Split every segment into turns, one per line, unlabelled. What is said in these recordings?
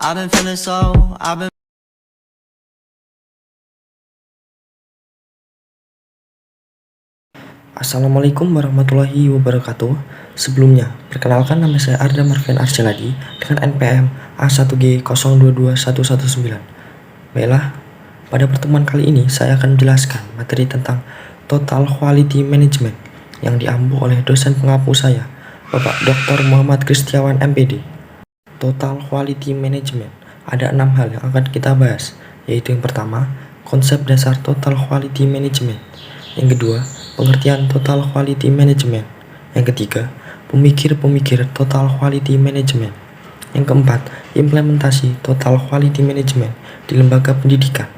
I've been feeling so, I've been
Assalamualaikum warahmatullahi wabarakatuh. Sebelumnya, perkenalkan nama saya Arda Marvian Arceladi dengan NPM A1G022119. Baiklah, pada pertemuan kali ini saya akan menjelaskan materi tentang Total Quality Management yang diampu oleh dosen pengampu saya, Bapak Dr. Muhammad Kristiawan MPD. Total Quality Management, ada 6 hal yang akan kita bahas, yaitu yang pertama, konsep dasar Total Quality Management. Yang kedua, pengertian Total Quality Management. Yang ketiga, pemikir-pemikir Total Quality Management. Yang keempat, implementasi Total Quality Management di lembaga pendidikan.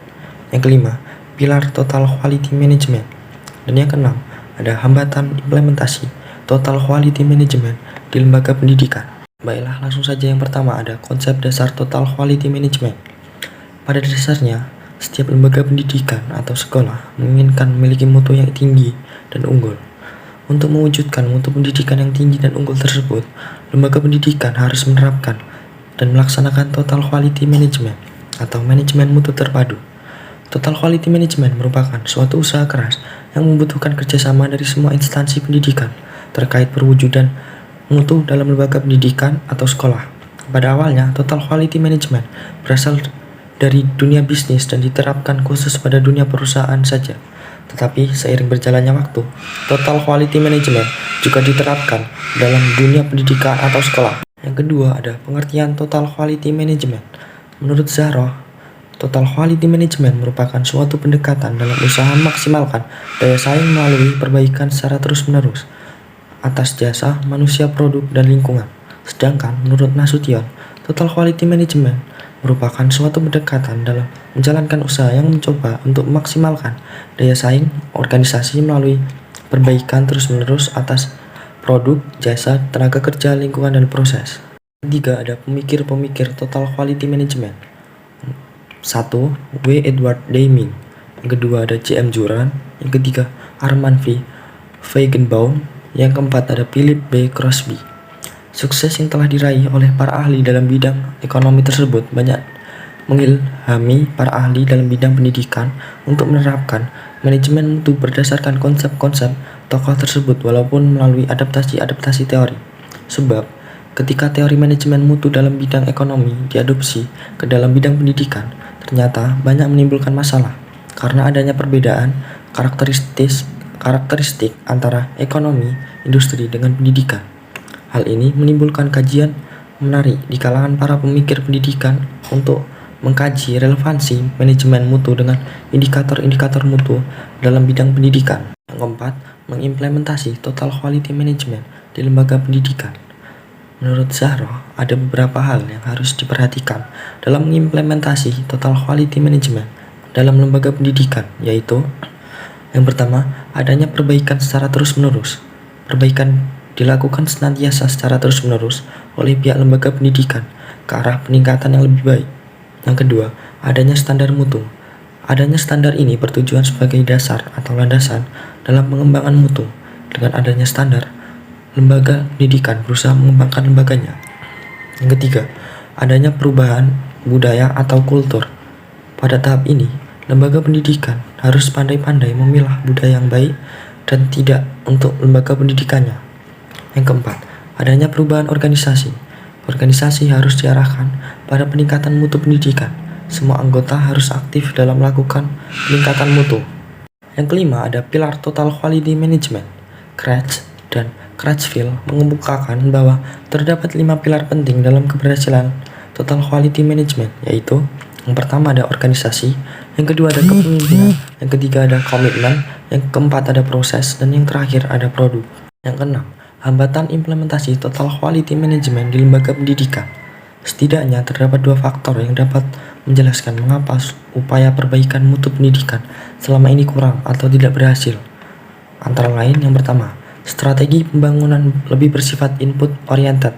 Yang kelima, pilar Total Quality Management. Dan yang keenam, ada hambatan implementasi Total Quality Management di lembaga pendidikan. Baiklah, langsung saja yang pertama ada konsep dasar Total Quality Management. Pada dasarnya, setiap lembaga pendidikan atau sekolah menginginkan memiliki mutu yang tinggi dan unggul. Untuk mewujudkan mutu pendidikan yang tinggi dan unggul tersebut, lembaga pendidikan harus menerapkan dan melaksanakan Total Quality Management atau manajemen mutu terpadu. Total Quality Management merupakan suatu usaha keras yang membutuhkan kerjasama dari semua instansi pendidikan terkait perwujudan mutu dalam lembaga pendidikan atau sekolah. Pada awalnya, Total Quality Management berasal dari dunia bisnis dan diterapkan khusus pada dunia perusahaan saja. Tetapi seiring berjalannya waktu, Total Quality Management juga diterapkan dalam dunia pendidikan atau sekolah. Yang kedua ada pengertian Total Quality Management. Menurut Zahroh, Total Quality Management merupakan suatu pendekatan dalam usaha memaksimalkan daya saing melalui perbaikan secara terus-menerus atas jasa, manusia, produk, dan lingkungan. Sedangkan menurut Nasution, Total Quality Management merupakan suatu pendekatan dalam menjalankan usaha yang mencoba untuk memaksimalkan daya saing organisasi melalui perbaikan terus-menerus atas produk, jasa, tenaga kerja, lingkungan, dan proses. Ketiga ada pemikir-pemikir Total Quality Management. 1. W. Edward Deming. Yang kedua ada J.M. Juran. Yang ketiga Armand V. Feigenbaum. Yang keempat ada Philip B. Crosby. Sukses yang telah diraih oleh para ahli dalam bidang ekonomi tersebut banyak mengilhami para ahli dalam bidang pendidikan untuk menerapkan manajemen mutu berdasarkan konsep-konsep tokoh tersebut walaupun melalui adaptasi-adaptasi teori. Sebab, ketika teori manajemen mutu dalam bidang ekonomi diadopsi ke dalam bidang pendidikan, ternyata banyak menimbulkan masalah karena adanya perbedaan karakteristik antara ekonomi, industri, dengan pendidikan. Hal ini menimbulkan kajian menarik di kalangan para pemikir pendidikan untuk mengkaji relevansi manajemen mutu dengan indikator-indikator mutu dalam bidang pendidikan. Yang keempat, mengimplementasi Total Quality Management di lembaga pendidikan. Menurut Zahroh, ada beberapa hal yang harus diperhatikan dalam mengimplementasi Total Quality Management dalam lembaga pendidikan, yaitu yang pertama, adanya perbaikan secara terus-menerus. Perbaikan dilakukan senantiasa secara terus-menerus oleh pihak lembaga pendidikan ke arah peningkatan yang lebih baik. Yang kedua, adanya standar mutu. Adanya standar ini bertujuan sebagai dasar atau landasan dalam pengembangan mutu. Dengan adanya standar, lembaga pendidikan berusaha mengembangkan lembaganya. Yang ketiga, adanya perubahan budaya atau kultur. Pada tahap ini, lembaga pendidikan harus pandai-pandai memilah budaya yang baik dan tidak untuk lembaga pendidikannya. Yang keempat, adanya perubahan organisasi. Organisasi harus diarahkan pada peningkatan mutu pendidikan. Semua anggota harus aktif dalam melakukan peningkatan mutu. Yang kelima, ada pilar Total Quality Management. Kretsch dan Crutchfield mengemukakan bahwa terdapat 5 pilar penting dalam keberhasilan Total Quality Management, yaitu yang pertama ada organisasi, yang kedua ada kepemimpinan, yang ketiga ada komitmen, yang keempat ada proses, dan yang terakhir ada produk. Yang keenam, hambatan implementasi Total Quality Management di lembaga pendidikan. Setidaknya terdapat 2 faktor yang dapat menjelaskan mengapa upaya perbaikan mutu pendidikan selama ini kurang atau tidak berhasil. Antara lain, yang pertama, strategi pembangunan lebih bersifat input oriented.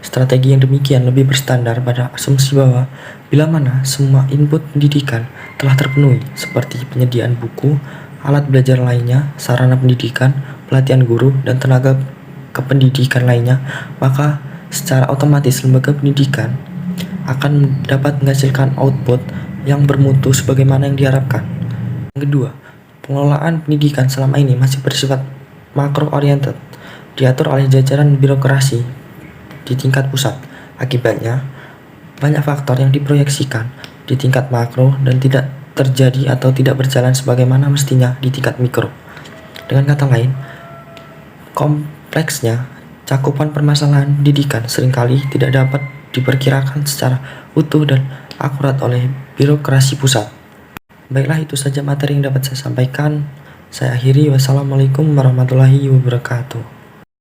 Strategi yang demikian lebih berstandar pada asumsi bahwa bila mana semua input pendidikan telah terpenuhi seperti penyediaan buku, alat belajar lainnya, sarana pendidikan, pelatihan guru, dan tenaga kependidikan lainnya, maka secara otomatis lembaga pendidikan akan dapat menghasilkan output yang bermutu sebagaimana yang diharapkan. Yang kedua, pengelolaan pendidikan selama ini masih bersifat makro-oriented, diatur oleh jajaran birokrasi di tingkat pusat. Akibatnya, banyak faktor yang diproyeksikan di tingkat makro dan tidak terjadi atau tidak berjalan sebagaimana mestinya di tingkat mikro. Dengan kata lain, kompleksnya cakupan permasalahan pendidikan seringkali tidak dapat diperkirakan secara utuh dan akurat oleh birokrasi pusat. Baiklah, itu saja materi yang dapat saya sampaikan. Saya akhiri. Wassalamualaikum warahmatullahi wabarakatuh.